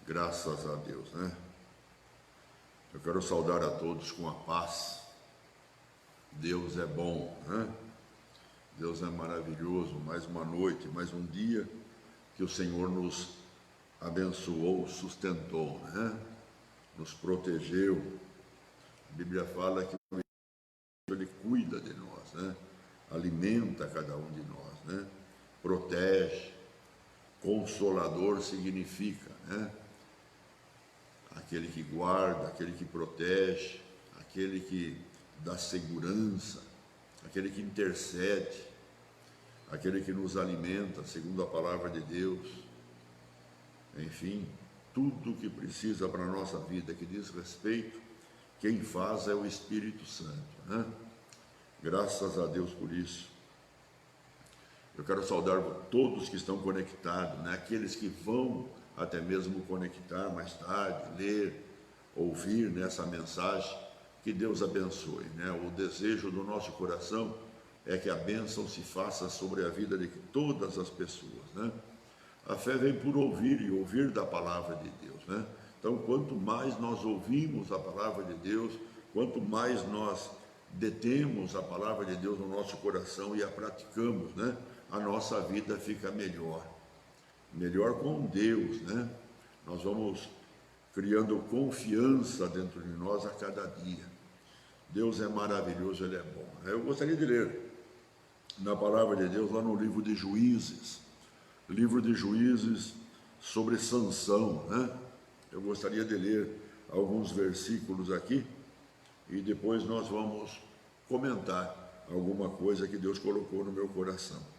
Graças a Deus, né? Eu quero saudar a todos com a paz. Deus é bom, né? Deus é maravilhoso. Mais uma noite, mais um dia que o Senhor nos abençoou, sustentou, né? Nos protegeu. A Bíblia fala que Ele cuida de nós, né? Alimenta cada um de nós, né? Protege. Consolador significa, né? Aquele que guarda, aquele que protege, aquele que dá segurança, aquele que intercede, aquele que nos alimenta, segundo a palavra de Deus. Enfim, tudo que precisa para a nossa vida, que diz respeito, quem faz é o Espírito Santo, né? Graças a Deus por isso. Eu quero saudar todos que estão conectados, né? Aqueles que vão até mesmo conectar mais tarde, ler, ouvir nessa mensagem, que Deus abençoe, né? O desejo do nosso coração é que a bênção se faça sobre a vida de todas as pessoas, né? A fé vem por ouvir e ouvir da palavra de Deus, né? Então, quanto mais nós ouvimos a palavra de Deus, quanto mais nós detemos a palavra de Deus no nosso coração e a praticamos, né? A nossa vida fica melhor com Deus, né? Nós vamos criando confiança dentro de nós a cada dia. Deus é maravilhoso, Ele é bom. Eu gostaria de ler na palavra de Deus lá no livro de Juízes, sobre Sansão, né? Eu gostaria de ler alguns versículos aqui e depois nós vamos comentar alguma coisa que Deus colocou no meu coração.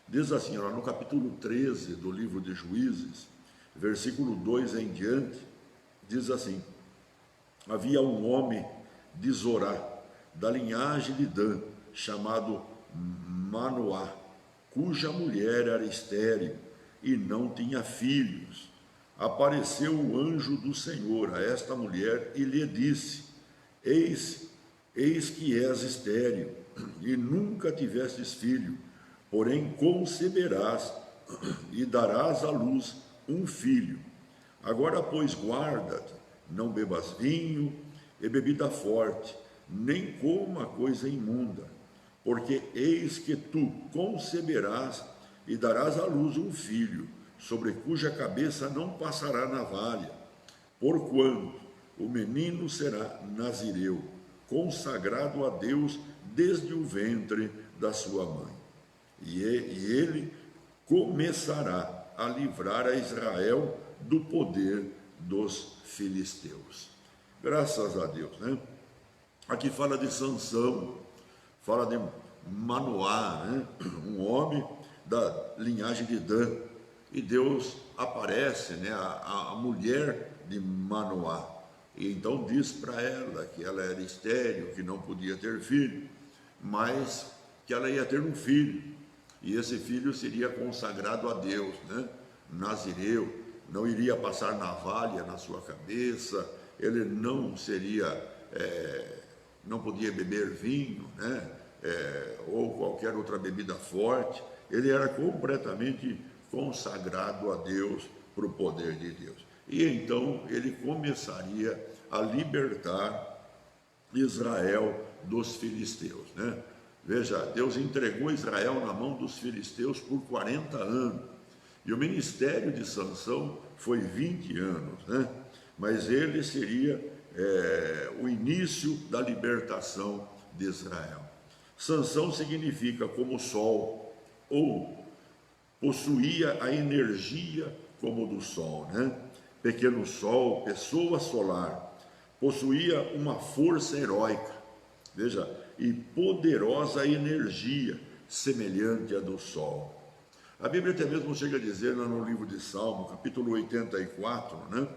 Diz assim, no capítulo 13 do livro de Juízes, versículo 2 em diante, diz assim: havia um homem de Zorá, da linhagem de Dan, chamado Manoá, cuja mulher era estéril e não tinha filhos. Apareceu o anjo do Senhor a esta mulher e lhe disse: eis que és estéril e nunca tivestes filho, porém conceberás e darás à luz um filho. Agora, pois, guarda-te, não bebas vinho e bebida forte, nem coma coisa imunda, porque eis que tu conceberás e darás à luz um filho, sobre cuja cabeça não passará navalha, porquanto o menino será nazireu, consagrado a Deus desde o ventre da sua mãe. E ele começará a livrar a Israel do poder dos filisteus. Graças a Deus, né? Aqui fala de Sansão, fala de Manoá, né? Um homem da linhagem de Dan. E Deus aparece, né? A mulher de Manoá. E então diz para ela que ela era estéril, que não podia ter filho, mas que ela ia ter um filho. E esse filho seria consagrado a Deus, né? Nazireu, não iria passar navalha na sua cabeça, ele não seria, não podia beber vinho, né? Ou qualquer outra bebida forte. Ele era completamente consagrado a Deus, para o poder de Deus. E então ele começaria a libertar Israel dos filisteus, né? Veja, Deus entregou Israel na mão dos filisteus por 40 anos. E o ministério de Sansão foi 20 anos, né? Mas ele seria o início da libertação de Israel. Sansão significa como o sol, ou possuía a energia como do sol, né? Pequeno sol, pessoa solar, possuía uma força heróica, veja, e poderosa energia semelhante à do sol. A Bíblia até mesmo chega a dizer lá no livro de Salmo, capítulo 84, né?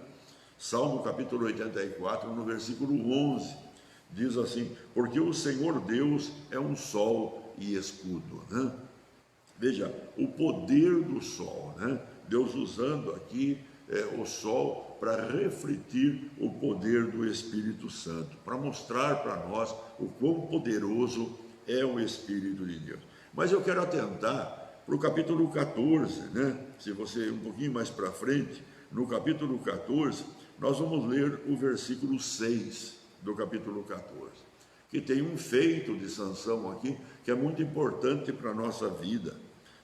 Salmo capítulo 84, no versículo 11, diz assim: porque o Senhor Deus é um sol e escudo, né? Veja, o poder do sol, né? Deus usando aqui o sol para refletir o poder do Espírito Santo, para mostrar para nós o quão poderoso é o Espírito de Deus. Mas eu quero atentar para o capítulo 14, né? Se você ir um pouquinho mais para frente, no capítulo 14, nós vamos ler o versículo 6 do capítulo 14, que tem um feito de Sansão aqui, que é muito importante para a nossa vida.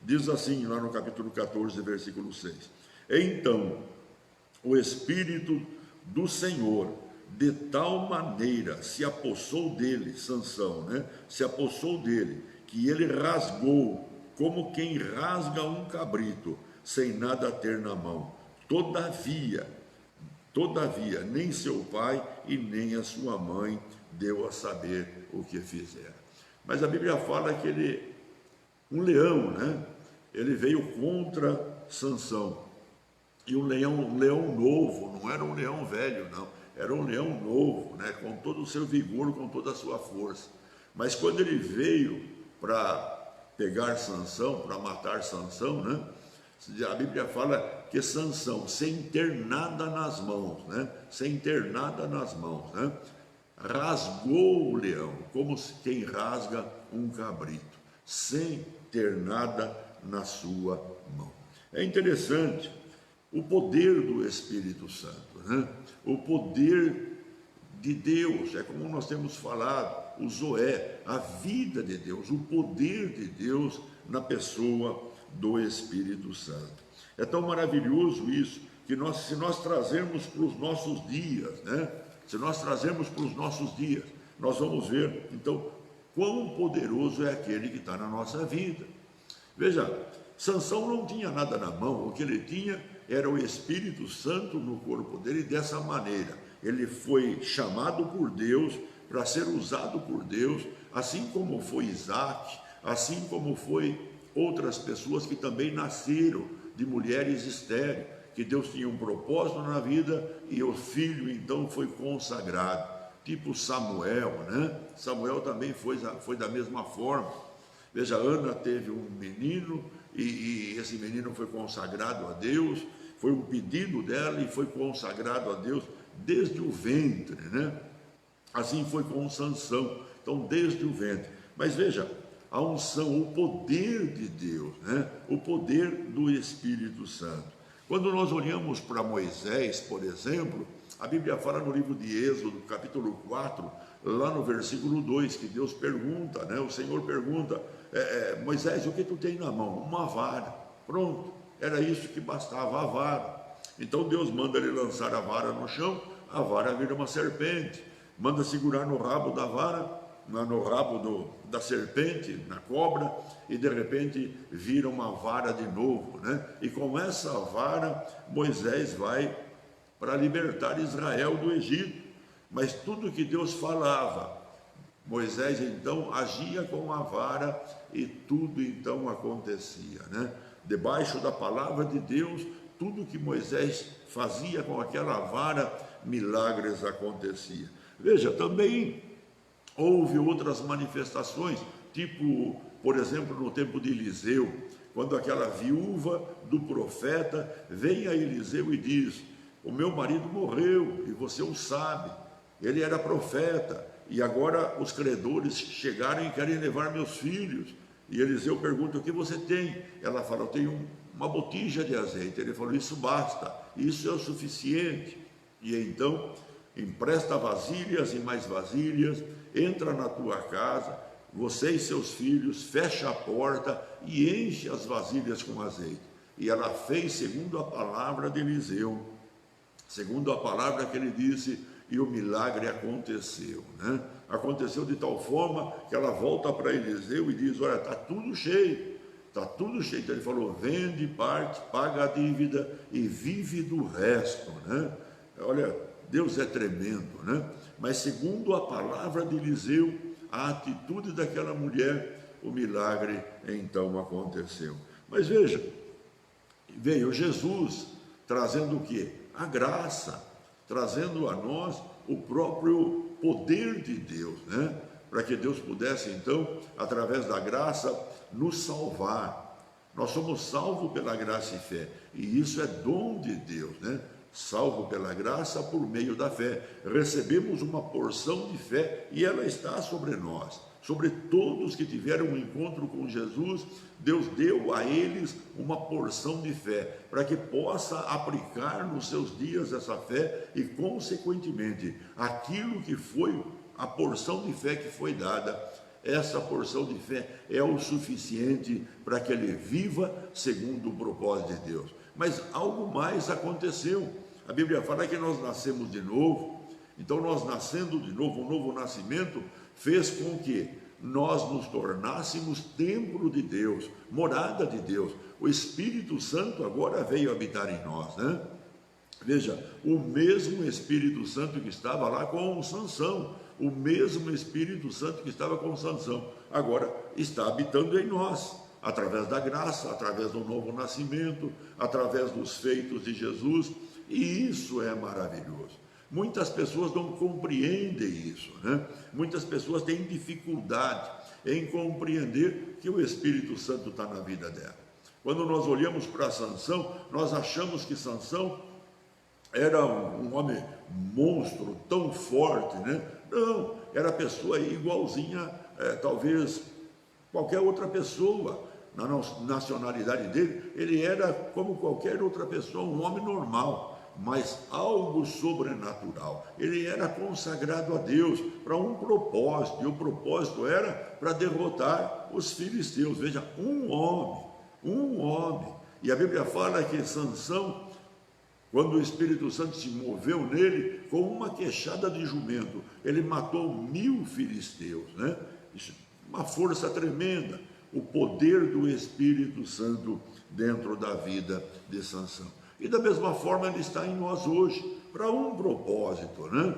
Diz assim, lá no capítulo 14, versículo 6. Então, o Espírito do Senhor, de tal maneira, se apossou dele, Sansão, né? Se apossou dele, que ele rasgou, como quem rasga um cabrito, sem nada ter na mão. Todavia, nem seu pai e nem a sua mãe deu a saber o que fizera. Mas a Bíblia fala que ele, um leão, né? Ele veio contra Sansão. E um leão novo, não era um leão velho, não. Era um leão novo, né? Com todo o seu vigor, com toda a sua força. Mas quando ele veio para pegar Sansão, para matar Sansão, né? A Bíblia fala que Sansão, sem ter nada nas mãos, né? Sem ter nada nas mãos, né? Rasgou o leão, como quem rasga um cabrito, sem ter nada na sua mão. É interessante o poder do Espírito Santo, né? O poder de Deus, é como nós temos falado, o Zoé, a vida de Deus, o poder de Deus na pessoa do Espírito Santo. É tão maravilhoso isso, que se nós trazermos para os nossos dias, né? Se nós trazermos para os nossos dias, nós vamos ver, então, quão poderoso é aquele que está na nossa vida. Veja, Sansão não tinha nada na mão, o que ele tinha era o Espírito Santo no corpo dele. Dessa maneira, ele foi chamado por Deus para ser usado por Deus, assim como foi Isaac, assim como foi outras pessoas que também nasceram de mulheres estéreis, que Deus tinha um propósito na vida e o filho então foi consagrado, tipo Samuel, né? Samuel também foi da mesma forma. Veja, Ana teve um menino e esse menino foi consagrado a Deus, foi um pedido dela e foi consagrado a Deus desde o ventre, né? Assim foi com Sansão, então desde o ventre. Mas veja, a unção, o poder de Deus, né? O poder do Espírito Santo. Quando nós olhamos para Moisés, por exemplo, a Bíblia fala no livro de Êxodo, capítulo 4, lá no versículo 2, que Deus pergunta, né? O Senhor pergunta, Moisés, o que tu tem na mão? Uma vara. Pronto, era isso que bastava, a vara. Então Deus manda ele lançar a vara no chão, a vara vira uma serpente. Manda segurar no rabo da vara, no rabo da serpente, na cobra, e de repente vira uma vara de novo, né? E com essa vara Moisés vai para libertar Israel do Egito. Mas tudo que Deus falava, Moisés então agia com a vara e tudo então acontecia, né? Debaixo da palavra de Deus, tudo que Moisés fazia com aquela vara, milagres aconteciam. Veja, também houve outras manifestações, tipo, por exemplo, no tempo de Eliseu, quando aquela viúva do profeta vem a Eliseu e diz, o meu marido morreu e você o sabe, ele era profeta e agora os credores chegaram e querem levar meus filhos. E Eliseu pergunta, o que você tem? Ela fala, eu tenho uma botija de azeite. Ele falou, isso basta, isso é o suficiente. E então empresta vasilhas e mais vasilhas, entra na tua casa, você e seus filhos, fecha a porta e enche as vasilhas com azeite. E ela fez segundo a palavra de Eliseu, segundo a palavra que ele disse, e o milagre aconteceu, né? Aconteceu de tal forma que ela volta para Eliseu e diz, olha, está tudo cheio. Está tudo cheio. Então ele falou, vende parte, paga a dívida e vive do resto, né? Olha, Deus é tremendo, né? Mas segundo a palavra de Eliseu, a atitude daquela mulher, o milagre então aconteceu. Mas veja, veio Jesus trazendo o quê? A graça, trazendo a nós o próprio poder de Deus, né? Para que Deus pudesse então, através da graça, nos salvar. Nós somos salvos pela graça e fé, e isso é dom de Deus, né? Salvo pela graça por meio da fé. Recebemos uma porção de fé e ela está sobre nós. sobre todos que tiveram um encontro com Jesus, Deus deu a eles uma porção de fé, para que possa aplicar nos seus dias essa fé e, consequentemente, aquilo que foi a porção de fé que foi dada, essa porção de fé é o suficiente para que ele viva segundo o propósito de Deus. Mas algo mais aconteceu. A Bíblia fala que nós nascemos de novo. Então, nós nascendo de novo, um novo nascimento fez com que nós nos tornássemos templo de Deus, morada de Deus. O Espírito Santo agora veio habitar em nós, né? Veja, o mesmo Espírito Santo que estava lá com Sansão, o mesmo Espírito Santo que estava com Sansão, agora está habitando em nós, através da graça, através do novo nascimento, através dos feitos de Jesus, e isso é maravilhoso. Muitas pessoas não compreendem isso, né? Muitas pessoas têm dificuldade em compreender que o Espírito Santo está na vida dela. Quando nós olhamos para Sansão, nós achamos que Sansão era um homem monstro, tão forte, né? Não, era pessoa igualzinha, talvez qualquer outra pessoa. Na nacionalidade dele, ele era como qualquer outra pessoa, um homem normal, mas algo sobrenatural. Ele era consagrado a Deus para um propósito, e o propósito era para derrotar os filisteus. Veja, um homem. E a Bíblia fala que Sansão, quando o Espírito Santo se moveu nele, com uma queixada de jumento, ele matou 1000 filisteus, né? Isso, uma força tremenda, o poder do Espírito Santo dentro da vida de Sansão. E da mesma forma ele está em nós hoje, para um propósito, né?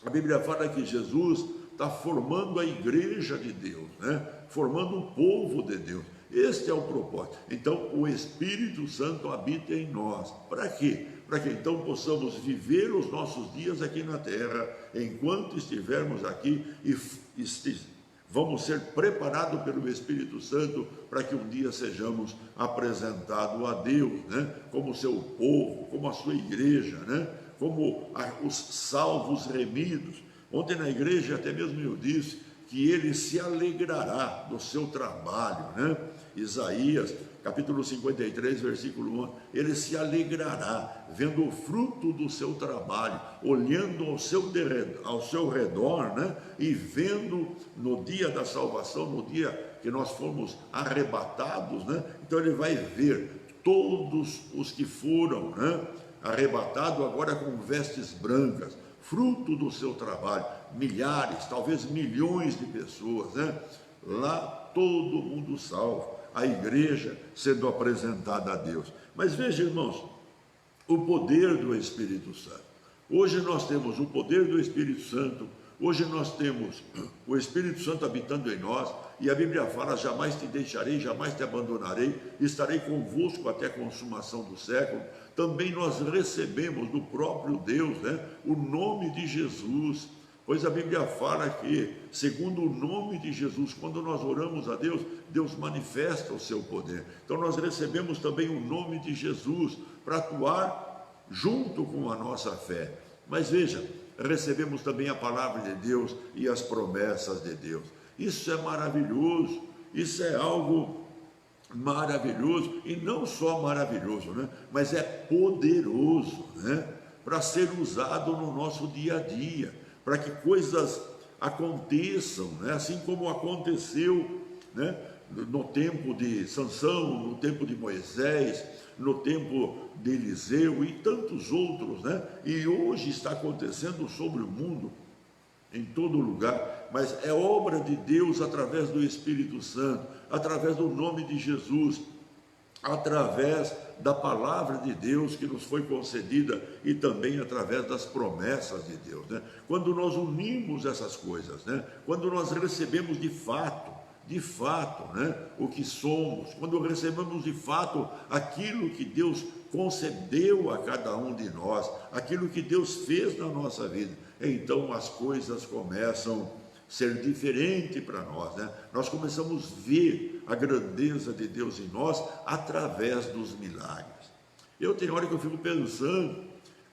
A Bíblia fala que Jesus está formando a igreja de Deus, né? Formando o povo de Deus. Este é o propósito. Então o Espírito Santo habita em nós. Para quê? Para que então possamos viver os nossos dias aqui na terra, enquanto estivermos aqui, e vamos ser preparados pelo Espírito Santo para que um dia sejamos apresentados a Deus, né? Como seu povo, como a sua igreja, né? Como os salvos remidos. Ontem na igreja até mesmo eu disse que ele se alegrará do seu trabalho, né? Isaías, capítulo 53, versículo 1, ele se alegrará vendo o fruto do seu trabalho, olhando ao seu redor, né? E vendo no dia da salvação, no dia que nós fomos arrebatados, né? Então ele vai ver todos os que foram, né, arrebatados agora com vestes brancas, fruto do seu trabalho, milhares, talvez milhões de pessoas, né? Lá todo mundo salvo, a igreja sendo apresentada a Deus. Mas veja, irmãos, o poder do Espírito Santo. Hoje nós temos o poder do Espírito Santo, hoje nós temos o Espírito Santo habitando em nós, e a Bíblia fala: jamais te deixarei, jamais te abandonarei, estarei convosco até a consumação do século. Também nós recebemos do próprio Deus, né, o nome de Jesus, pois a Bíblia fala que, segundo o nome de Jesus, quando nós oramos a Deus, Deus manifesta o seu poder. Então nós recebemos também o nome de Jesus para atuar junto com a nossa fé. Mas veja, recebemos também a palavra de Deus e as promessas de Deus. Isso é maravilhoso, isso é algo maravilhoso, e não só maravilhoso, né, mas é poderoso, né, para ser usado no nosso dia a dia, para que coisas aconteçam, né, assim como aconteceu, né, no tempo de Sansão, no tempo de Moisés, no tempo de Eliseu e tantos outros, né, e hoje está acontecendo sobre o mundo, em todo lugar, mas é obra de Deus através do Espírito Santo, através do nome de Jesus, através da palavra de Deus que nos foi concedida e também através das promessas de Deus, né? Quando nós unimos essas coisas, né? Quando nós recebemos de fato, né, o que somos, quando recebemos de fato aquilo que Deus concedeu a cada um de nós, aquilo que Deus fez na nossa vida, então as coisas começam a ser diferentes para nós, né? Nós começamos a ver a grandeza de Deus em nós através dos milagres. Eu tenho hora que eu fico pensando,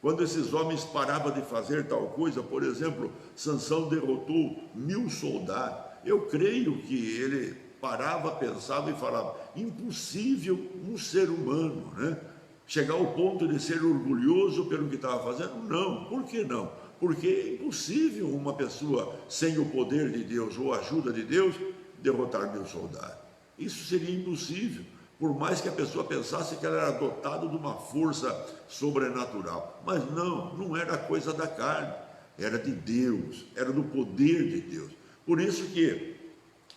quando esses homens paravam de fazer tal coisa, por exemplo, Sansão derrotou 1000 soldados, eu creio que ele parava, pensava e falava: impossível um ser humano, né, chegar ao ponto de ser orgulhoso pelo que estava fazendo. Não. Por que não? Porque é impossível uma pessoa sem o poder de Deus ou a ajuda de Deus derrotar meu soldado. Isso seria impossível, por mais que a pessoa pensasse que ela era dotada de uma força sobrenatural. Mas não era coisa da carne, era de Deus, era do poder de Deus. Por isso que,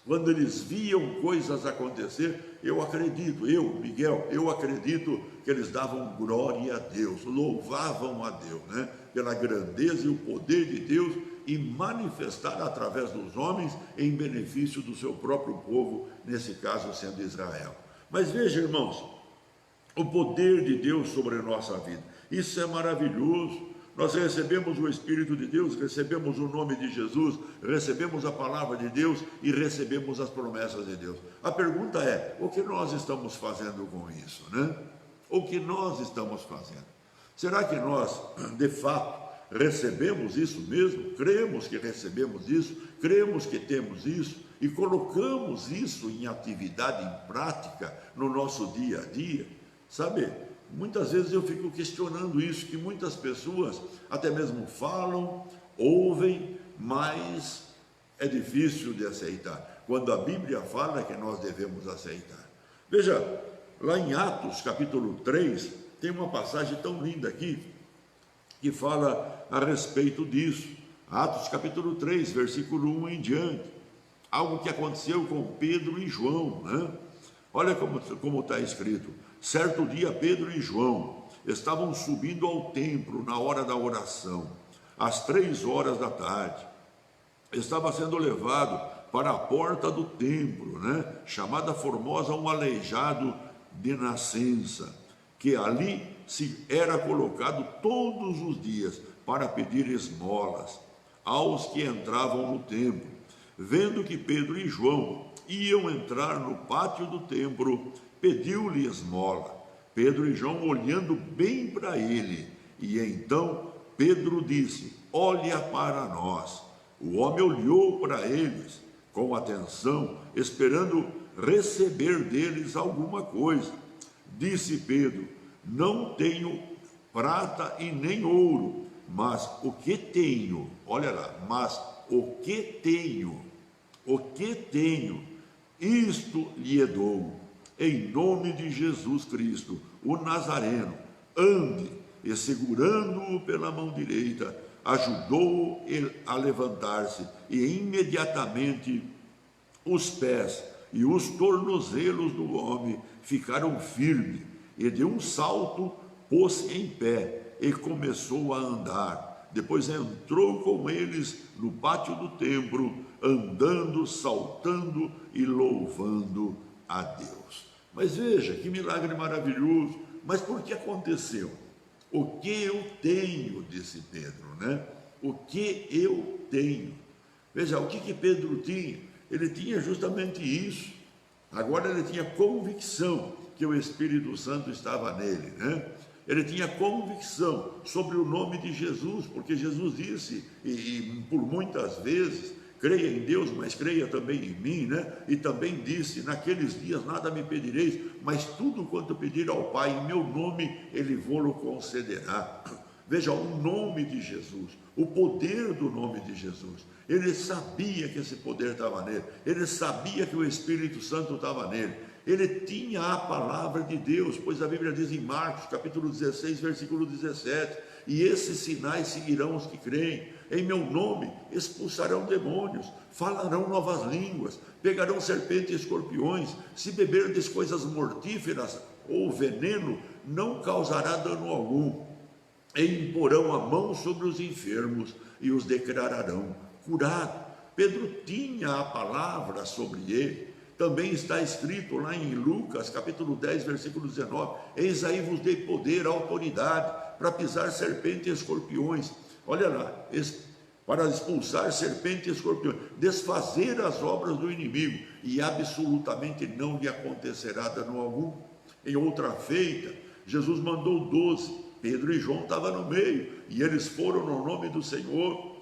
quando eles viam coisas acontecer, eu acredito que eles davam glória a Deus, louvavam a Deus, né, pela grandeza e o poder de Deus, e manifestar através dos homens em benefício do seu próprio povo, nesse caso sendo Israel. Mas veja, irmãos, o poder de Deus sobre a nossa vida, isso é maravilhoso. Nós recebemos o Espírito de Deus, recebemos o nome de Jesus, recebemos a palavra de Deus e recebemos as promessas de Deus. A pergunta é: o que nós estamos fazendo com isso, né? O que nós estamos fazendo? Será que nós, de fato, recebemos isso mesmo? Cremos que recebemos isso, cremos que temos isso e colocamos isso em atividade, em prática, no nosso dia a dia? Sabe, muitas vezes eu fico questionando isso, que muitas pessoas até mesmo falam, ouvem, mas é difícil de aceitar, quando a Bíblia fala que nós devemos aceitar. Veja, lá em Atos capítulo 3, tem uma passagem tão linda aqui, que fala a respeito disso. Atos capítulo 3, versículo 1 em diante, algo que aconteceu com Pedro e João, né? Olha como está escrito: certo dia Pedro e João estavam subindo ao templo na hora da oração, às 3 horas da tarde. Estava sendo levado para a porta do templo, né, chamada Formosa, um aleijado de nascença, que ali se era colocado todos os dias para pedir esmolas aos que entravam no templo. Vendo que Pedro e João iam entrar no pátio do templo, pediu-lhe esmola. Pedro e João olhando bem para ele, e então Pedro disse: olha para nós. O homem olhou para eles com atenção, esperando receber deles alguma coisa. Disse Pedro: não tenho prata e nem ouro, mas o que tenho, olha lá, mas o que tenho, isto lhe dou. Em nome de Jesus Cristo, o Nazareno, ande. E segurando-o pela mão direita, ajudou-o a levantar-se, e imediatamente os pés e os tornozelos do homem ficaram firmes, e de um salto pôs-se em pé e começou a andar. Depois entrou com eles no pátio do templo, andando, saltando e louvando a Deus. Mas veja que milagre maravilhoso. Mas por que aconteceu? O que eu tenho, disse Pedro, né? O que eu tenho. Veja, o que Pedro tinha? Ele tinha justamente isso. Agora ele tinha convicção que o Espírito Santo estava nele, né? Ele tinha convicção sobre o nome de Jesus, porque Jesus disse, e por muitas vezes, creia em Deus, mas creia também em mim, né? E também disse: naqueles dias nada me pedireis, mas tudo quanto pedir ao Pai em meu nome, Ele vô-lo concederá. Veja, o nome de Jesus, o poder do nome de Jesus. Ele sabia que esse poder estava nele, ele sabia que o Espírito Santo estava nele. Ele tinha a palavra de Deus, pois a Bíblia diz em Marcos, capítulo 16, versículo 17: e esses sinais seguirão os que creem. Em meu nome expulsarão demônios, falarão novas línguas, pegarão serpentes e escorpiões, se beberdes coisas mortíferas ou veneno, não causará dano algum. E imporão a mão sobre os enfermos e os declararão curados. Pedro tinha a palavra sobre ele. Também está escrito lá em Lucas, capítulo 10, versículo 19: eis aí vos dei poder, autoridade, para pisar serpentes e escorpiões. Olha lá, para expulsar serpentes e escorpiões, desfazer as obras do inimigo, e absolutamente não lhe acontecerá dano algum. Em outra feita, Jesus mandou 12, Pedro e João estavam no meio, e eles foram no nome do Senhor,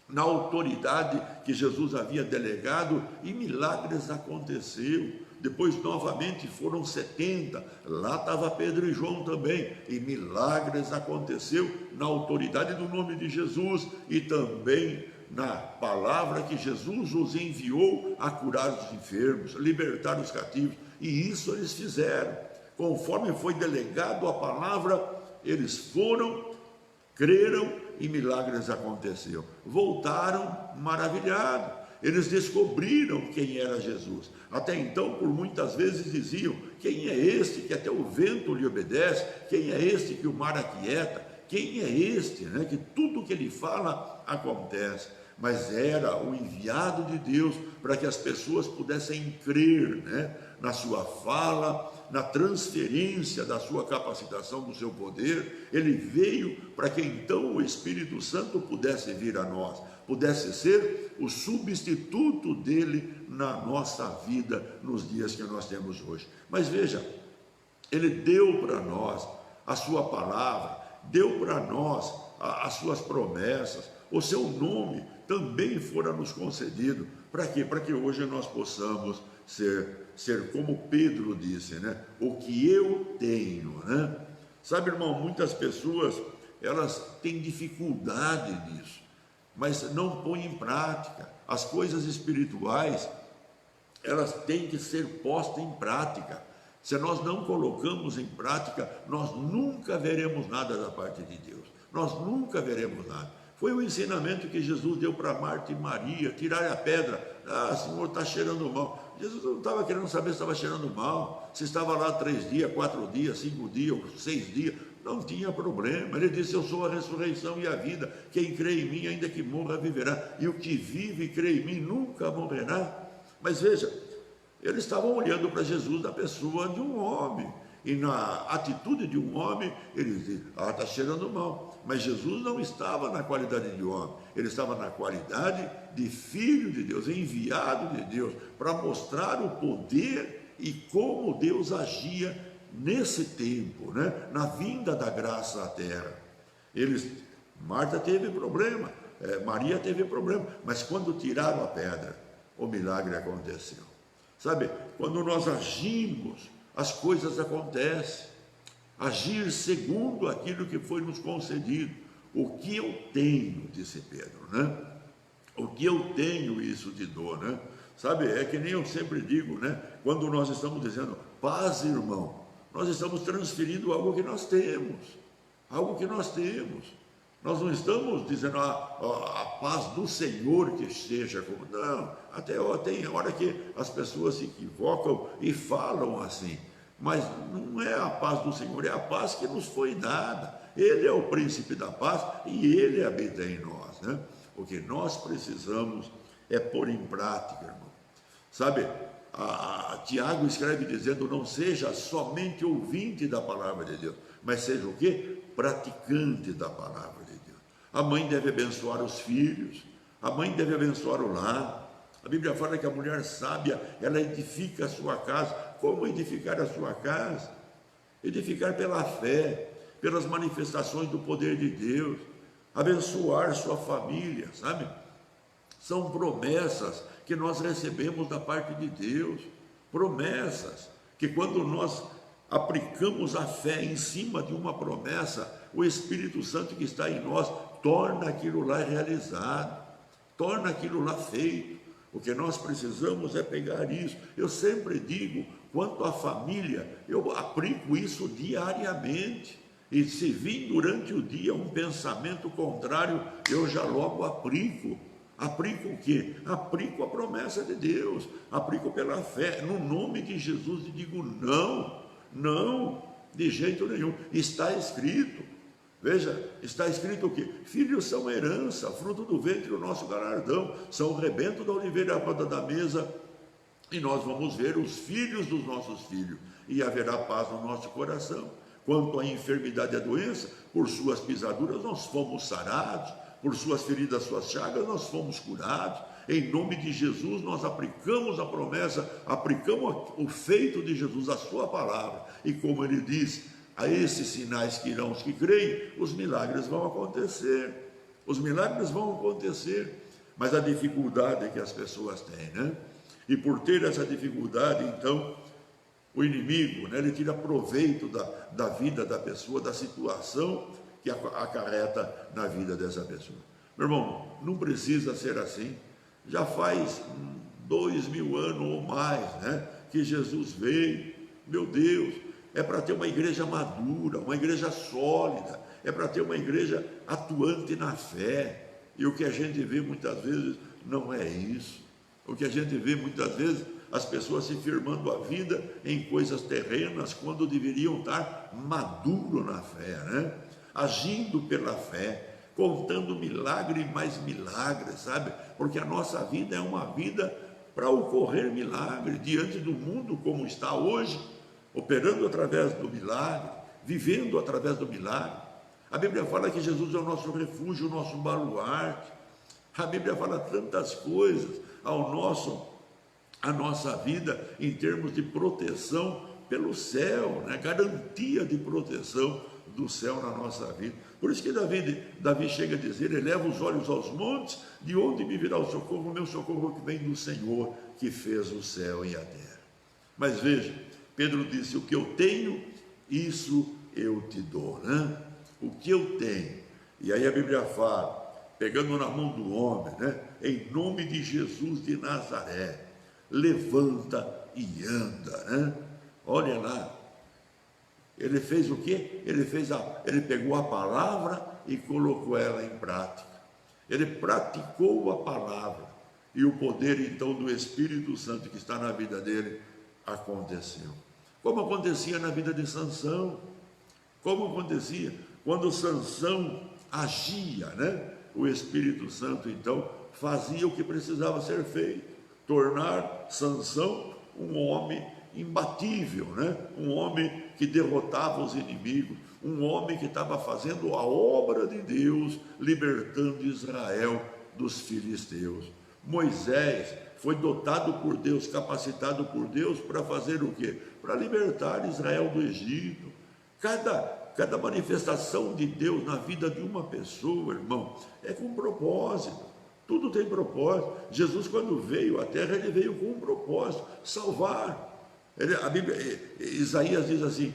na autoridade que Jesus havia delegado, e milagres aconteceu. Depois novamente foram 70, lá estava Pedro e João também, e milagres aconteceu na autoridade do nome de Jesus, e também na palavra que Jesus os enviou a curar os enfermos, libertar os cativos, e isso eles fizeram, conforme foi delegado a palavra, eles foram, creram, e milagres aconteceram. Voltaram maravilhados. Eles descobriram quem era Jesus. Até então, por muitas vezes diziam: quem é este que até o vento lhe obedece? Quem é este que o mar aquieta? Quem é este, né, que tudo que ele fala acontece? Mas era o enviado de Deus para que as pessoas pudessem crer, né, na sua fala, na transferência da sua capacitação, do seu poder. Ele veio para que então o Espírito Santo pudesse vir a nós, pudesse ser o substituto dele na nossa vida, nos dias que nós temos hoje. Mas veja, ele deu para nós a sua palavra, deu para nós as suas promessas, o seu nome também fora nos concedido. Para quê? Para que hoje nós possamos ser como Pedro disse, né? O que eu tenho, né? Sabe, irmão, muitas pessoas, elas têm dificuldade nisso, mas não põem em prática. As coisas espirituais, elas têm que ser postas em prática. Se nós não colocamos em prática, nós nunca veremos nada da parte de Deus. Nós nunca veremos nada. Foi o ensinamento que Jesus deu para Marta e Maria: tirar a pedra. Ah, Senhor, está cheirando mal. Jesus não estava querendo saber se estava cheirando mal, se estava lá 3 dias, 4 dias, 5 dias, 6 dias, não tinha problema. Ele disse: eu sou a ressurreição e a vida, quem crê em mim, ainda que morra, viverá, e o que vive e crê em mim nunca morrerá. Mas veja, eles estavam olhando para Jesus na pessoa de um homem, e na atitude de um homem, eles dizem: ah, está cheirando mal. Mas Jesus não estava na qualidade de homem, ele estava na qualidade de filho de Deus, enviado de Deus, para mostrar o poder e como Deus agia nesse tempo, né? Na vinda da graça à terra. Marta teve problema, Maria teve problema, mas quando tiraram a pedra, o milagre aconteceu. Sabe, quando nós agimos, as coisas acontecem. Agir segundo aquilo que foi nos concedido. O que eu tenho, disse Pedro, né? O que eu tenho, isso te dou, né? Sabe, é que nem eu sempre digo, né? Quando nós estamos dizendo paz, irmão, nós estamos transferindo algo que nós temos. Algo que nós temos. Nós não estamos dizendo a paz do Senhor que esteja como... Não, até tem hora que as pessoas se equivocam e falam assim. Mas não é a paz do Senhor, é a paz que nos foi dada. Ele é o príncipe da paz e ele habita em nós, né? O que nós precisamos é pôr em prática, irmão. Sabe, Tiago escreve dizendo: não seja somente ouvinte da palavra de Deus, mas seja o quê? Praticante da palavra de Deus. A mãe deve abençoar os filhos, a mãe deve abençoar o lar. A Bíblia fala que a mulher sábia, ela edifica a sua casa. Como edificar a sua casa? Edificar pela fé, pelas manifestações do poder de Deus, abençoar sua família, sabe? São promessas que nós recebemos da parte de Deus, promessas que quando nós aplicamos a fé em cima de uma promessa, o Espírito Santo que está em nós torna aquilo lá realizado, torna aquilo lá feito. O que nós precisamos é pegar isso. Eu sempre digo, quanto à família, eu aplico isso diariamente. E se vir durante o dia um pensamento contrário, eu já logo aplico. Aplico o quê? Aplico a promessa de Deus, aplico pela fé, no nome de Jesus, e digo: não, não, de jeito nenhum. Está escrito. Veja, está escrito o quê? Filhos são herança, fruto do ventre o nosso galardão, são o rebento da oliveira e a roda da mesa, e nós vamos ver os filhos dos nossos filhos, e haverá paz no nosso coração. Quanto à enfermidade e à doença, por suas pisaduras nós fomos sarados, por suas feridas, suas chagas, nós fomos curados. Em nome de Jesus, nós aplicamos a promessa, aplicamos o feito de Jesus, a sua palavra, e como ele diz: a esses sinais que irão os que creem, os milagres vão acontecer. Os milagres vão acontecer, mas a dificuldade que as pessoas têm, né? E por ter essa dificuldade, então, o inimigo, né, ele tira proveito da vida da pessoa, da situação que acarreta na vida dessa pessoa. Meu irmão, não precisa ser assim. Já faz 2000 anos ou mais, né, que Jesus veio. Meu Deus, é para ter uma igreja madura, uma igreja sólida, é para ter uma igreja atuante na fé. E o que a gente vê muitas vezes não é isso. O que a gente vê muitas vezes, as pessoas se firmando a vida em coisas terrenas, quando deveriam estar maduro na fé, né? Agindo pela fé, contando milagre e mais milagres, sabe? Porque a nossa vida é uma vida para ocorrer milagre diante do mundo como está hoje, operando através do milagre, vivendo através do milagre. A Bíblia fala que Jesus é o nosso refúgio, o nosso baluarte. A Bíblia fala tantas coisas a nossa vida em termos de proteção pelo céu, né? Garantia de proteção do céu na nossa vida. Por isso que Davi chega a dizer: eleva os olhos aos montes, de onde me virá o socorro? O meu socorro que vem do Senhor, que fez o céu e a terra. Mas veja, Pedro disse: o que eu tenho, isso eu te dou, né? O que eu tenho. E aí a Bíblia fala, pegando na mão do homem, né? Em nome de Jesus de Nazaré, levanta e anda, né? Olha lá, ele fez o quê? Ele pegou a palavra e colocou ela em prática. Ele praticou a palavra e o poder então do Espírito Santo que está na vida dele aconteceu. Como acontecia na vida de Sansão? Como acontecia quando Sansão agia, né? O Espírito Santo então fazia o que precisava ser feito, tornar Sansão um homem imbatível, né? Um homem que derrotava os inimigos, um homem que estava fazendo a obra de Deus, libertando Israel dos filisteus. Moisés foi dotado por Deus, capacitado por Deus para fazer o quê? Para libertar Israel do Egito. Cada manifestação de Deus na vida de uma pessoa, irmão, é com propósito. Tudo tem propósito. Jesus, quando veio à terra, ele veio com um propósito: salvar. A Bíblia, Isaías diz assim: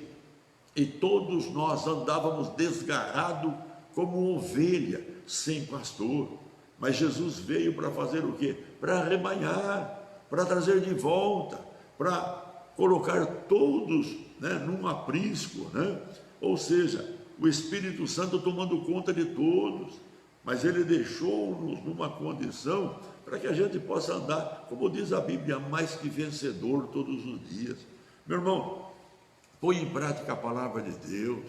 e todos nós andávamos desgarrados como ovelha sem pastor. Mas Jesus veio para fazer o quê? Para arrebanhar, para trazer de volta, para colocar todos, né, num aprisco, né? Ou seja, o Espírito Santo tomando conta de todos, mas ele deixou-nos numa condição para que a gente possa andar, como diz a Bíblia, mais que vencedor todos os dias. Meu irmão, põe em prática a palavra de Deus,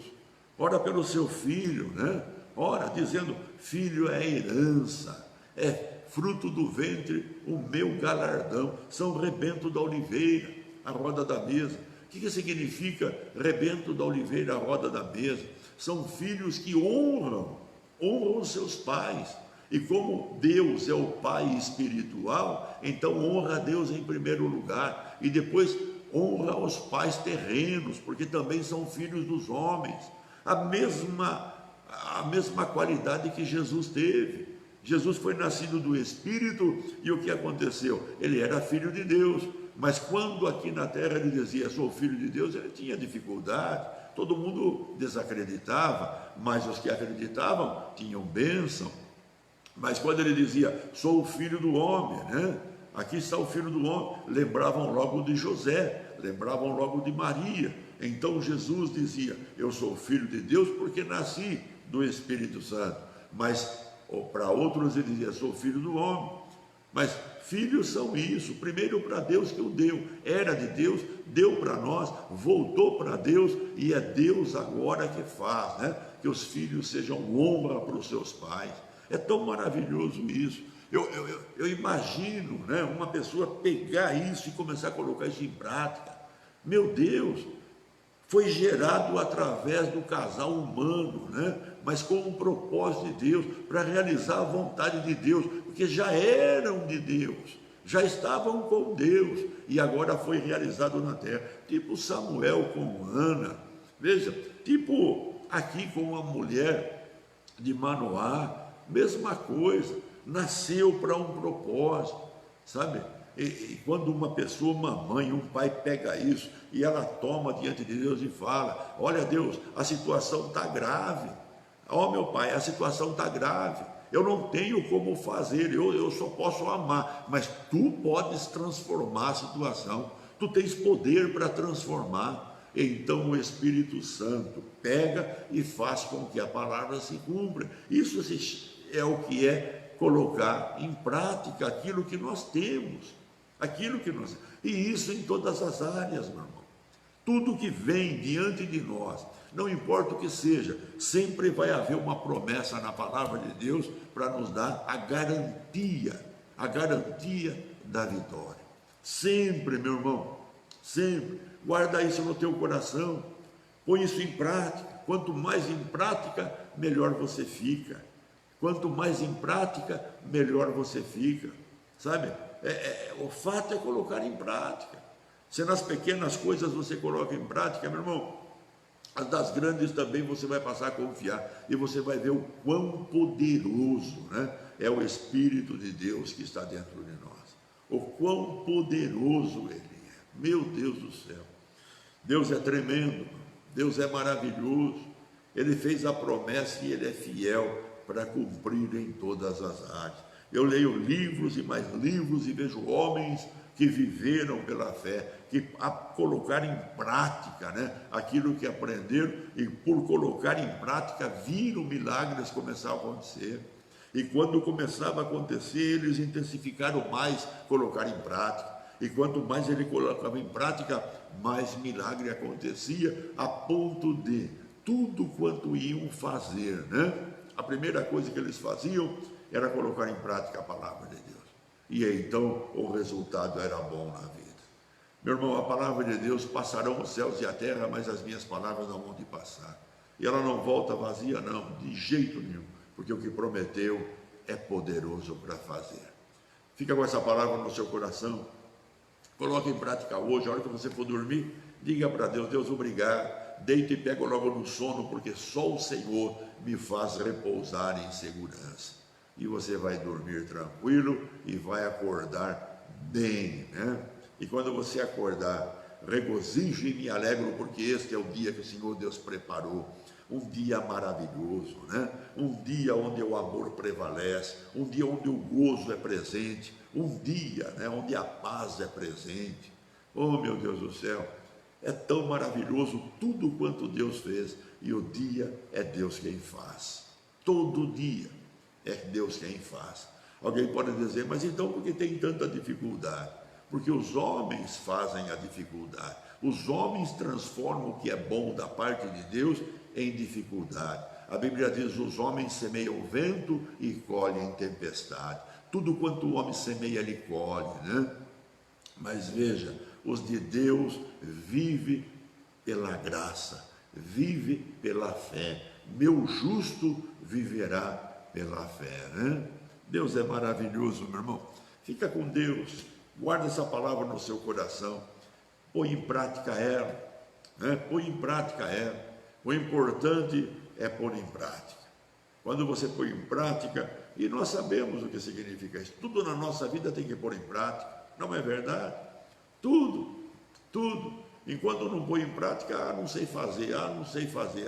ora pelo seu filho, né? Ora dizendo: filho é herança, é fruto do ventre o meu galardão. São rebento da oliveira, a roda da mesa. O que significa rebento da oliveira, a roda da mesa? São filhos que honram os seus pais. E como Deus é o Pai espiritual, então honra a Deus em primeiro lugar, e depois honra os pais terrenos, porque também são filhos dos homens. A mesma qualidade que Jesus teve. Jesus foi nascido do Espírito, e o que aconteceu? Ele era filho de Deus, mas quando aqui na terra ele dizia: sou filho de Deus, ele tinha dificuldade, todo mundo desacreditava, mas os que acreditavam tinham bênção. Mas quando ele dizia: sou o filho do homem, né? Aqui está o filho do homem, lembravam logo de José, lembravam logo de Maria. Então Jesus dizia: eu sou filho de Deus porque nasci do Espírito Santo. Mas para outros ele dizia: sou filho do homem. Mas filhos são isso, primeiro para Deus que o deu, era de Deus, deu para nós, voltou para Deus, e é Deus agora que faz, né? Que os filhos sejam honra para os seus pais. É tão maravilhoso isso. Eu imagino, né, uma pessoa pegar isso e começar a colocar isso em prática. Meu Deus, foi gerado através do casal humano, né? Mas com o propósito de Deus, para realizar a vontade de Deus, porque já eram de Deus, já estavam com Deus, e agora foi realizado na terra. Tipo Samuel com Ana, veja, tipo aqui com a mulher de Manoá, mesma coisa, nasceu para um propósito, sabe? E quando uma pessoa, uma mãe, um pai pega isso e ela toma diante de Deus e fala: olha, Deus, a situação está grave. Ó, meu pai, a situação está grave. Eu não tenho como fazer, eu só posso amar, mas tu podes transformar a situação, tu tens poder para transformar. Então o Espírito Santo pega e faz com que a palavra se cumpra. Isso é o que é colocar em prática aquilo que nós temos, e isso em todas as áreas, meu irmão. Tudo que vem diante de nós, não importa o que seja, sempre vai haver uma promessa na palavra de Deus para nos dar a garantia da vitória. Sempre, meu irmão, sempre. Guarda isso no teu coração, põe isso em prática. Quanto mais em prática, melhor você fica. Quanto mais em prática, melhor você fica. Sabe? O fato é colocar em prática. Se nas pequenas coisas você coloca em prática, meu irmão, as das grandes também você vai passar a confiar, e você vai ver o quão poderoso, né, é o Espírito de Deus que está dentro de nós. O quão poderoso Ele é. Meu Deus do céu. Deus é tremendo, Deus é maravilhoso. Ele fez a promessa e Ele é fiel para cumprir em todas as áreas. Eu leio livros e mais livros e vejo homens que viveram pela fé, que a colocar em prática, né, aquilo que aprenderam, e por colocar em prática viram milagres começar a acontecer. E quando começava a acontecer, eles intensificaram mais colocar em prática. E quanto mais ele colocava em prática, mais milagre acontecia, a ponto de tudo quanto iam fazer, né, a primeira coisa que eles faziam era colocar em prática a palavra de Deus. E então o resultado era bom na vida. Meu irmão, a palavra de Deus: passarão os céus e a terra, mas as minhas palavras não vão de passar. E ela não volta vazia, não, de jeito nenhum, porque o que prometeu é poderoso para fazer. Fica com essa palavra no seu coração. Coloque em prática hoje. A hora que você for dormir, diga para Deus: Deus, obrigado. Deita e pega logo no sono, porque só o Senhor me faz repousar em segurança. E você vai dormir tranquilo e vai acordar bem, né? E quando você acordar, regozijo e me alegro, porque este é o dia que o Senhor Deus preparou. Um dia maravilhoso, né? Um dia onde o amor prevalece, um dia onde o gozo é presente, um dia, né, onde a paz é presente. Oh, meu Deus do céu, é tão maravilhoso tudo quanto Deus fez, e o dia é Deus quem faz. Todo dia é Deus quem faz. Alguém pode dizer: mas então por que tem tanta dificuldade? Porque os homens fazem a dificuldade. Os homens transformam o que é bom da parte de Deus em dificuldade. A Bíblia diz: os homens semeiam vento e colhem tempestade. Tudo quanto o homem semeia, ele colhe, né? Mas veja, os de Deus vivem pela graça, vive pela fé. Meu justo viverá pela fé, né? Deus é maravilhoso, meu irmão. Fica com Deus, guarda essa palavra no seu coração, põe em prática ela, né? Põe em prática ela. O importante é pôr em prática. Quando você põe em prática, e nós sabemos o que significa isso, tudo na nossa vida tem que pôr em prática, não é verdade? Tudo. Enquanto não põe em prática, não sei fazer, não sei fazer,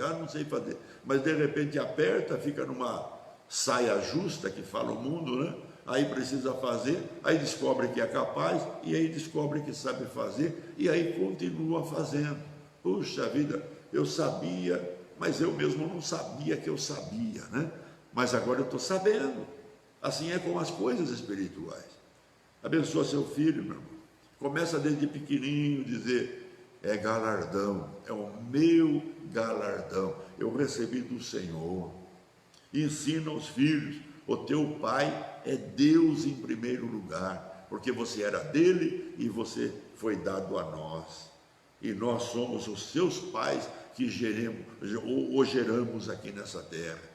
mas de repente aperta, fica numa saia justa, que fala o mundo, né? Aí precisa fazer, aí descobre que é capaz, e aí descobre que sabe fazer, e aí continua fazendo. Puxa vida, eu sabia, mas eu mesmo não sabia que eu sabia, né? Mas agora eu estou sabendo. Assim é com as coisas espirituais. Abençoa seu filho, meu irmão. Começa desde pequenininho a dizer: é galardão, é o meu galardão, eu recebi do Senhor. Ensina os filhos: o teu pai é Deus em primeiro lugar, porque você era dele e você foi dado a nós. E nós somos os seus pais que geramos aqui nessa terra.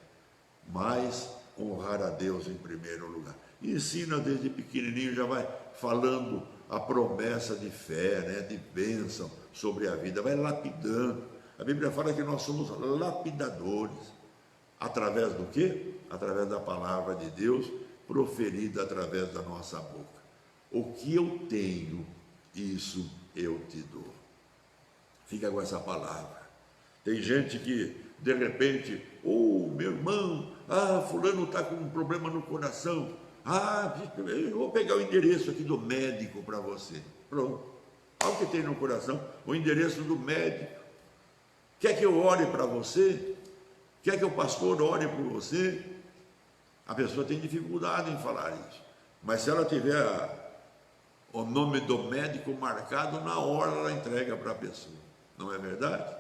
Mas honrar a Deus em primeiro lugar. E ensina desde pequenininho, já vai falando a promessa de fé, né, de bênção sobre a vida, vai lapidando. A Bíblia fala que nós somos lapidadores. Através do quê? Através da palavra de Deus, proferida através da nossa boca. O que eu tenho, isso eu te dou. Fica com essa palavra. Tem gente que, de repente, meu irmão, fulano está com um problema no coração. Eu vou pegar o endereço aqui do médico para você. Pronto. Olha o que tem no coração, o endereço do médico. Quer que eu ore para você? Quer que o pastor ore por você? A pessoa tem dificuldade em falar isso. Mas se ela tiver o nome do médico marcado, na hora ela entrega para a pessoa. Não é verdade?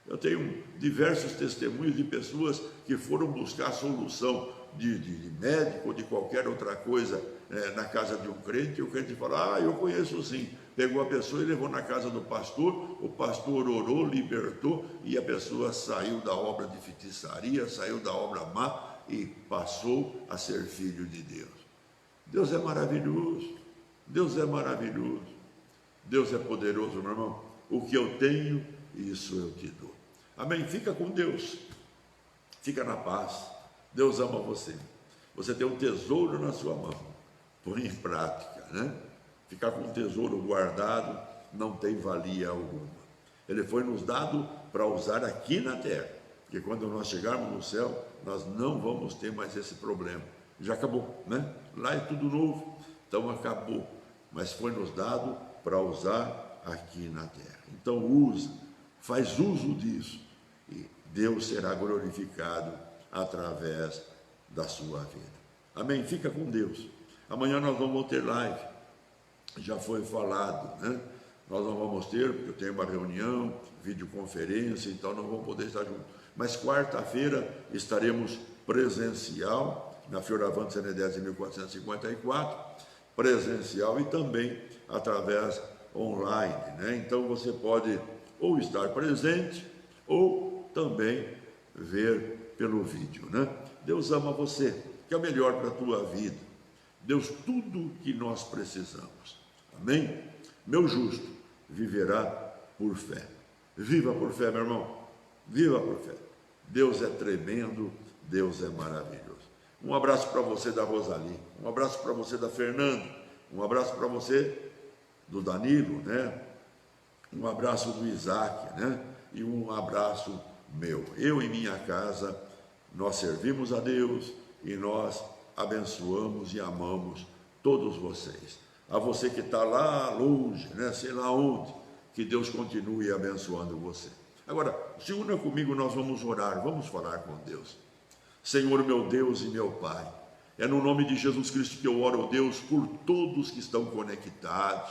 Eu tenho diversos testemunhos de pessoas que foram buscar solução de médico ou de qualquer outra coisa na casa de um crente, e o crente fala, eu conheço sim. Pegou a pessoa e levou na casa do pastor, o pastor orou, libertou, e a pessoa saiu da obra de feitiçaria, saiu da obra má e passou a ser filho de Deus. Deus é maravilhoso, Deus é maravilhoso, Deus é poderoso, meu irmão. O que eu tenho, isso eu te dou. Amém? Fica com Deus, fica na paz. Deus ama você. Você tem um tesouro na sua mão, põe em prática, né? Ficar com um tesouro guardado não tem valia alguma. Ele foi nos dado para usar aqui na terra, porque quando nós chegarmos no céu, nós não vamos ter mais esse problema. Já acabou, né? Lá é tudo novo, então acabou. Mas foi nos dado para usar aqui na terra. Então usa, faz uso disso, e Deus será glorificado através da sua vida. Amém? Fica com Deus. Amanhã nós vamos ter live. Já foi falado, né? Nós não vamos ter, porque eu tenho uma reunião, videoconferência, então não vamos poder estar juntos. Mas quarta-feira estaremos presencial, na Fioravante Senedese 1454, presencial e também através online, né? Então você pode ou estar presente ou também ver pelo vídeo, né? Deus ama você, que é o melhor para a tua vida. Deus, tudo que nós precisamos. Amém? Meu justo viverá por fé. Viva por fé, meu irmão. Viva por fé. Deus é tremendo, Deus é maravilhoso. Um abraço para você da Rosali, um abraço para você da Fernanda, um abraço para você do Danilo, né? Um abraço do Isaac, né? E um abraço meu. Eu e minha casa, nós servimos a Deus e nós abençoamos e amamos todos vocês. A você que está lá longe, né? Sei lá onde, que Deus continue abençoando você. Agora, se una comigo, nós vamos orar, vamos falar com Deus. Senhor, meu Deus e meu Pai, é no nome de Jesus Cristo que eu oro, Deus, por todos que estão conectados,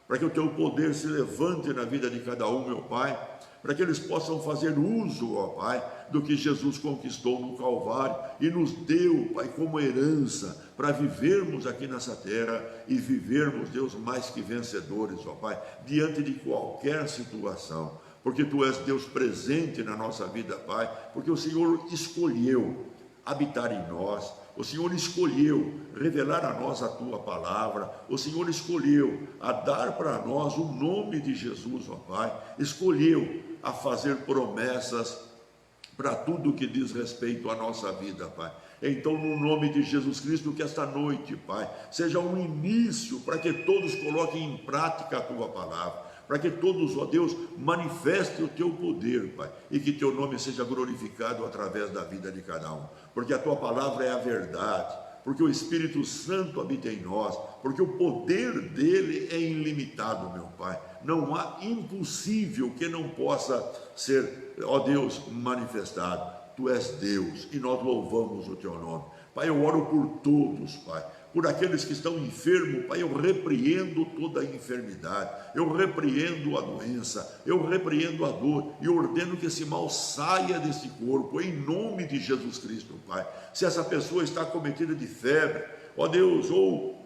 para que o teu poder se levante na vida de cada um, meu Pai, para que eles possam fazer uso, ó Pai, do que Jesus conquistou no Calvário e nos deu, Pai, como herança, para vivermos aqui nessa terra e vivermos, Deus, mais que vencedores, ó Pai, diante de qualquer situação, porque Tu és Deus presente na nossa vida, Pai, porque o Senhor escolheu habitar em nós, o Senhor escolheu revelar a nós a Tua palavra, o Senhor escolheu a dar para nós o nome de Jesus, ó Pai, escolheu a fazer promessas para tudo que diz respeito à nossa vida, Pai. Então, no nome de Jesus Cristo, que esta noite, Pai, seja um início para que todos coloquem em prática a Tua palavra, para que todos, ó Deus, manifestem o Teu poder, Pai, e que Teu nome seja glorificado através da vida de cada um, porque a Tua palavra é a verdade, porque o Espírito Santo habita em nós, porque o poder dele é ilimitado, meu Pai. Não há impossível que não possa ser, ó Deus, manifestado. Tu és Deus e nós louvamos o Teu nome. Pai, eu oro por todos, Pai. Por aqueles que estão enfermos, Pai, eu repreendo toda a enfermidade, eu repreendo a doença, eu repreendo a dor, e ordeno que esse mal saia desse corpo, em nome de Jesus Cristo, Pai. Se essa pessoa está acometida de febre, ó Deus, ou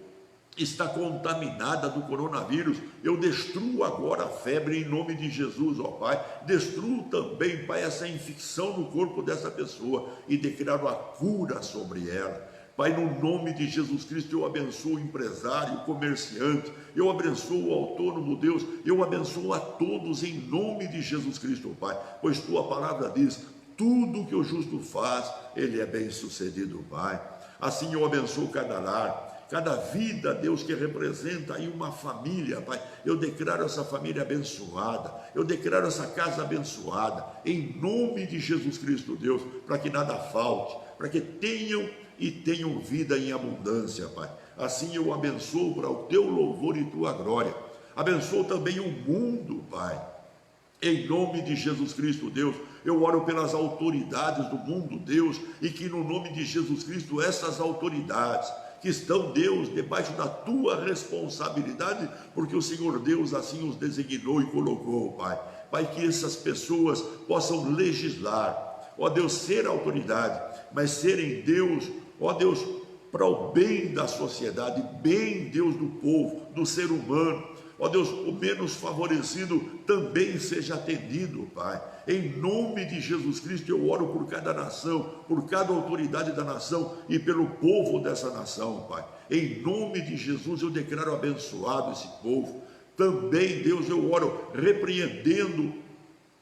está contaminada do coronavírus, eu destruo agora a febre em nome de Jesus, ó Pai. Destruo também, Pai, essa infecção no corpo dessa pessoa e declaro a cura sobre ela. Pai, no nome de Jesus Cristo, eu abençoo o empresário, o comerciante, eu abençoo o autônomo, Deus, eu abençoo a todos em nome de Jesus Cristo, Pai, pois Tua palavra diz: tudo que o justo faz, ele é bem sucedido, Pai. Assim eu abençoo cada lar, cada vida, Deus, que representa aí uma família, Pai. Eu declaro essa família abençoada, eu declaro essa casa abençoada, em nome de Jesus Cristo, Deus, para que nada falte, para que tenham vida em abundância, Pai. Assim eu abençoo para o teu louvor e tua glória. Abençoo também o mundo, Pai. Em nome de Jesus Cristo, Deus, eu oro pelas autoridades do mundo, Deus, e que no nome de Jesus Cristo, essas autoridades que estão, Deus, debaixo da tua responsabilidade, porque o Senhor Deus assim os designou e colocou, Pai. Pai, que essas pessoas possam legislar, ó Deus, ser autoridade, mas serem, Deus, ó Deus, para o bem da sociedade, bem, Deus, do povo, do ser humano. Ó Deus, o menos favorecido também seja atendido, Pai. Em nome de Jesus Cristo, eu oro por cada nação, por cada autoridade da nação e pelo povo dessa nação, Pai. Em nome de Jesus, eu declaro abençoado esse povo. Também, Deus, eu oro repreendendo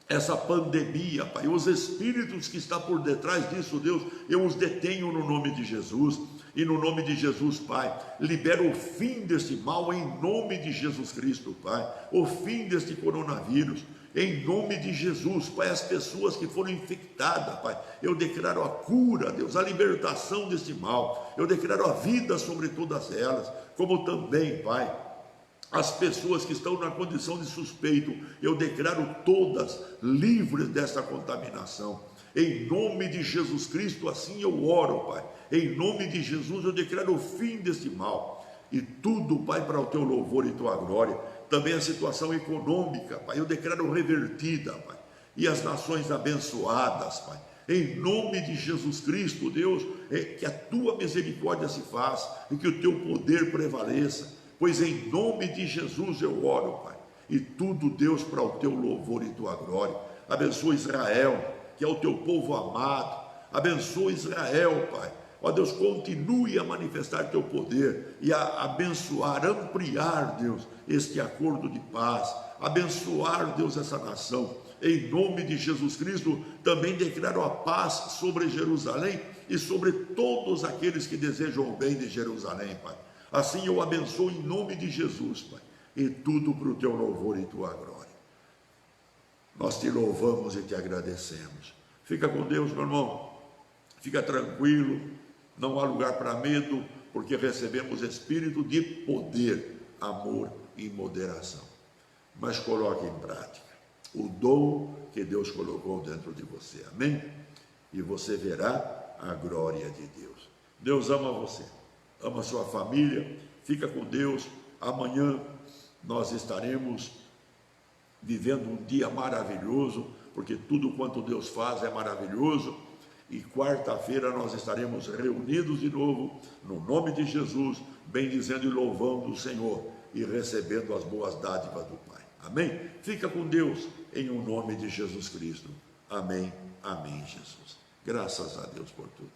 essa pandemia, Pai. Os espíritos que estão por detrás disso, Deus, eu os detenho no nome de Jesus. E no nome de Jesus, Pai, libera o fim deste mal em nome de Jesus Cristo, Pai. O fim deste coronavírus, em nome de Jesus, Pai. As pessoas que foram infectadas, Pai, eu declaro a cura, Deus, a libertação deste mal. Eu declaro a vida sobre todas elas, como também, Pai, as pessoas que estão na condição de suspeito, eu declaro todas livres dessa contaminação. Em nome de Jesus Cristo, assim eu oro, Pai. Em nome de Jesus, eu declaro o fim desse mal. E tudo, Pai, para o teu louvor e tua glória. Também a situação econômica, Pai, eu declaro revertida, Pai. E as nações abençoadas, Pai. Em nome de Jesus Cristo, Deus, que a tua misericórdia se faça e que o teu poder prevaleça. Pois em nome de Jesus eu oro, Pai. E tudo, Deus, para o teu louvor e tua glória. Abençoa Israel, que é o teu povo amado. Abençoa Israel, Pai. Ó Deus, continue a manifestar teu poder e a abençoar, ampliar, Deus, este acordo de paz. Abençoar, Deus, essa nação. Em nome de Jesus Cristo, também declaro a paz sobre Jerusalém e sobre todos aqueles que desejam o bem de Jerusalém, Pai. Assim eu abençoo em nome de Jesus, Pai. E tudo para o teu louvor e tua glória. Nós te louvamos e te agradecemos. Fica com Deus, meu irmão. Fica tranquilo. Não há lugar para medo, porque recebemos espírito de poder, amor e moderação. Mas coloque em prática o dom que Deus colocou dentro de você. Amém? E você verá a glória de Deus. Deus ama você, ama sua família. Fica com Deus. Amanhã nós estaremos vivendo um dia maravilhoso, porque tudo quanto Deus faz é maravilhoso. E quarta-feira nós estaremos reunidos de novo, no nome de Jesus, bendizendo e louvando o Senhor e recebendo as boas dádivas do Pai. Amém? Fica com Deus, em o nome de Jesus Cristo. Amém, amém, Jesus. Graças a Deus por tudo.